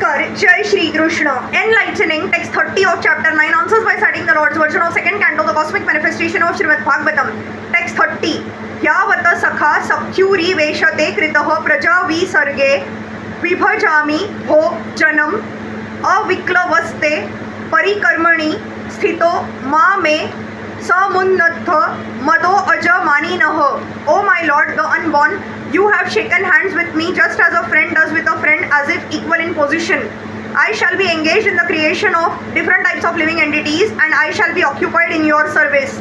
Namaskar, Jai Shri Krishna. Enlightening, text 30 of chapter 9, answers by citing the Lord's version of second canto, the cosmic manifestation of Srimad Bhagavatam. Text 30. यावत सखा सख्यूरी वेशते कृतः प्रजा विसर्गे विभजामि हो जनम अविक्लवस्ते परिकर्मणि स्थितो मा मे समुन्नत मदो अजमानिनः. O my Lord, the unborn, you have shaken hands with me just as a friend does with a friend, as if equal in position. I shall be engaged in the creation of different types of living entities, and I shall be occupied in your service.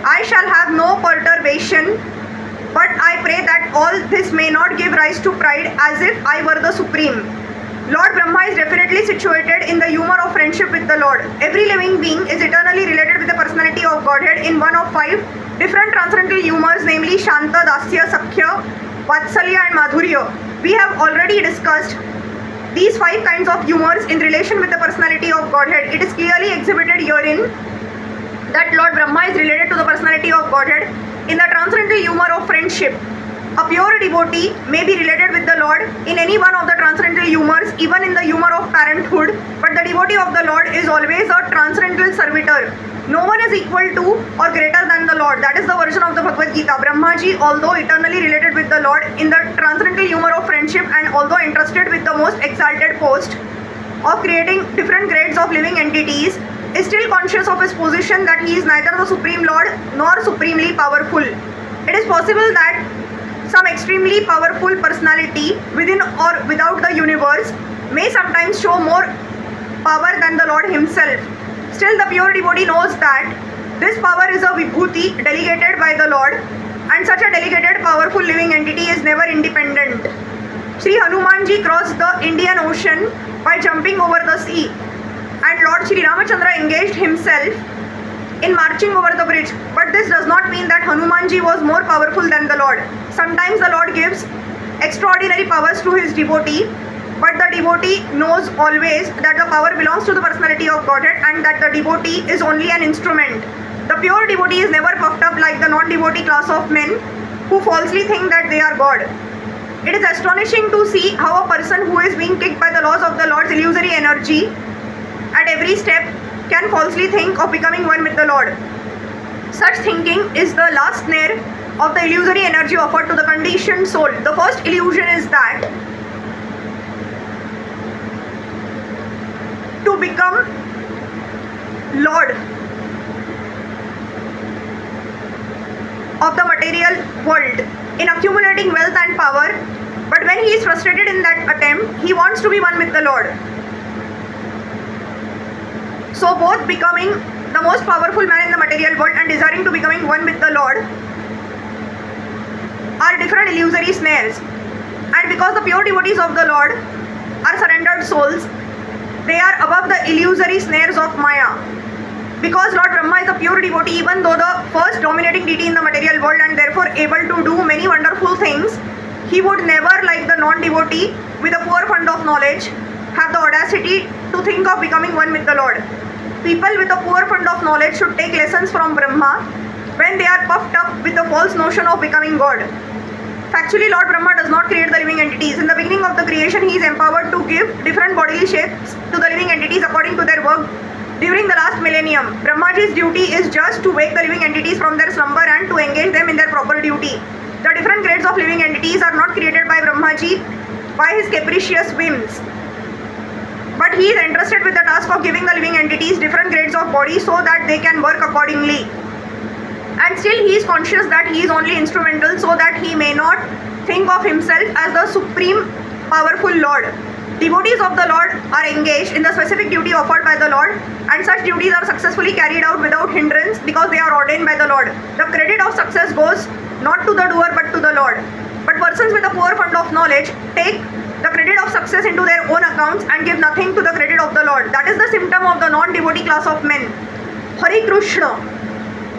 I shall have no perturbation, but I pray that all this may not give rise to pride, as if I were the supreme. Lord Brahma is definitely situated in the humor of friendship with the Lord. Every living being is eternally related with the personality of Godhead in one of 5 different transcendental humors, namely Shanta, Dasya, Sakhya, Vatsalya and Madhurya. We have already discussed these 5 kinds of humors in relation with the personality of Godhead. It is clearly exhibited herein that Lord Brahma is related to the personality of Godhead in the transcendental humor of friendship. A pure devotee may be related with the Lord in any one of the transcendental humors, even in the humor of parenthood, but the devotee of the Lord is always a transcendental servitor. No one is equal to or greater than the Lord. That is the version of the Bhagavad Gita. Brahmaji, although eternally related with the Lord in the transcendental humor of friendship, and although entrusted with the most exalted post of creating different grades of living entities, is still conscious of his position that he is neither the Supreme Lord nor supremely powerful. It is possible that some extremely powerful personality within or without the universe may sometimes show more power than the Lord himself. Still, the pure devotee knows that this power is a vibhuti delegated by the Lord, and such a delegated powerful living entity is never independent. Sri Hanumanji crossed the Indian Ocean by jumping over the sea, and Lord Sri Ramachandra engaged himself in marching over the bridge. But this does not mean that Hanumanji was more powerful than the Lord. Sometimes the Lord gives extraordinary powers to his devotee, but the devotee knows always that the power belongs to the personality of Godhead and that the devotee is only an instrument. The pure devotee is never puffed up like the non-devotee class of men who falsely think that they are God. It is astonishing to see how a person who is being kicked by the laws of the Lord's illusory energy at every step can falsely think of becoming one with the Lord. Such thinking is the last snare of the illusory energy offered to the conditioned soul. The first illusion is that to become Lord of the material world in accumulating wealth and power, but when he is frustrated in that attempt, he wants to be one with the Lord. So both becoming the most powerful man in the material world and desiring to becoming one with the Lord are different illusory snares. And because the pure devotees of the Lord are surrendered souls, they are above the illusory snares of Maya. Because Lord Brahma is a pure devotee, even though the first dominating deity in the material world and therefore able to do many wonderful things, he would never, like the non-devotee with a poor fund of knowledge, have the audacity to think of becoming one with the Lord. People with a poor fund of knowledge should take lessons from Brahma when they are puffed up with the false notion of becoming God. Factually, Lord Brahma does not create the living entities. In the beginning of the creation, he is empowered to give different bodily shapes to the living entities according to their work. During the last millennium, Brahmaji's duty is just to wake the living entities from their slumber and to engage them in their proper duty. The different grades of living entities are not created by Brahmaji by his capricious whims, but he is entrusted with the task of giving the living entities different grades of body so that they can work accordingly. And still he is conscious that he is only instrumental, so that he may not think of himself as the supreme powerful Lord. Devotees of the Lord are engaged in the specific duty offered by the Lord, and such duties are successfully carried out without hindrance because they are ordained by the Lord. The credit of success goes not to the doer but to the Lord. But persons with a poor fund of knowledge take the credit of success into their own accounts and give nothing to the credit of the Lord. That is the symptom of the non-devotee class of men. Hare Krishna.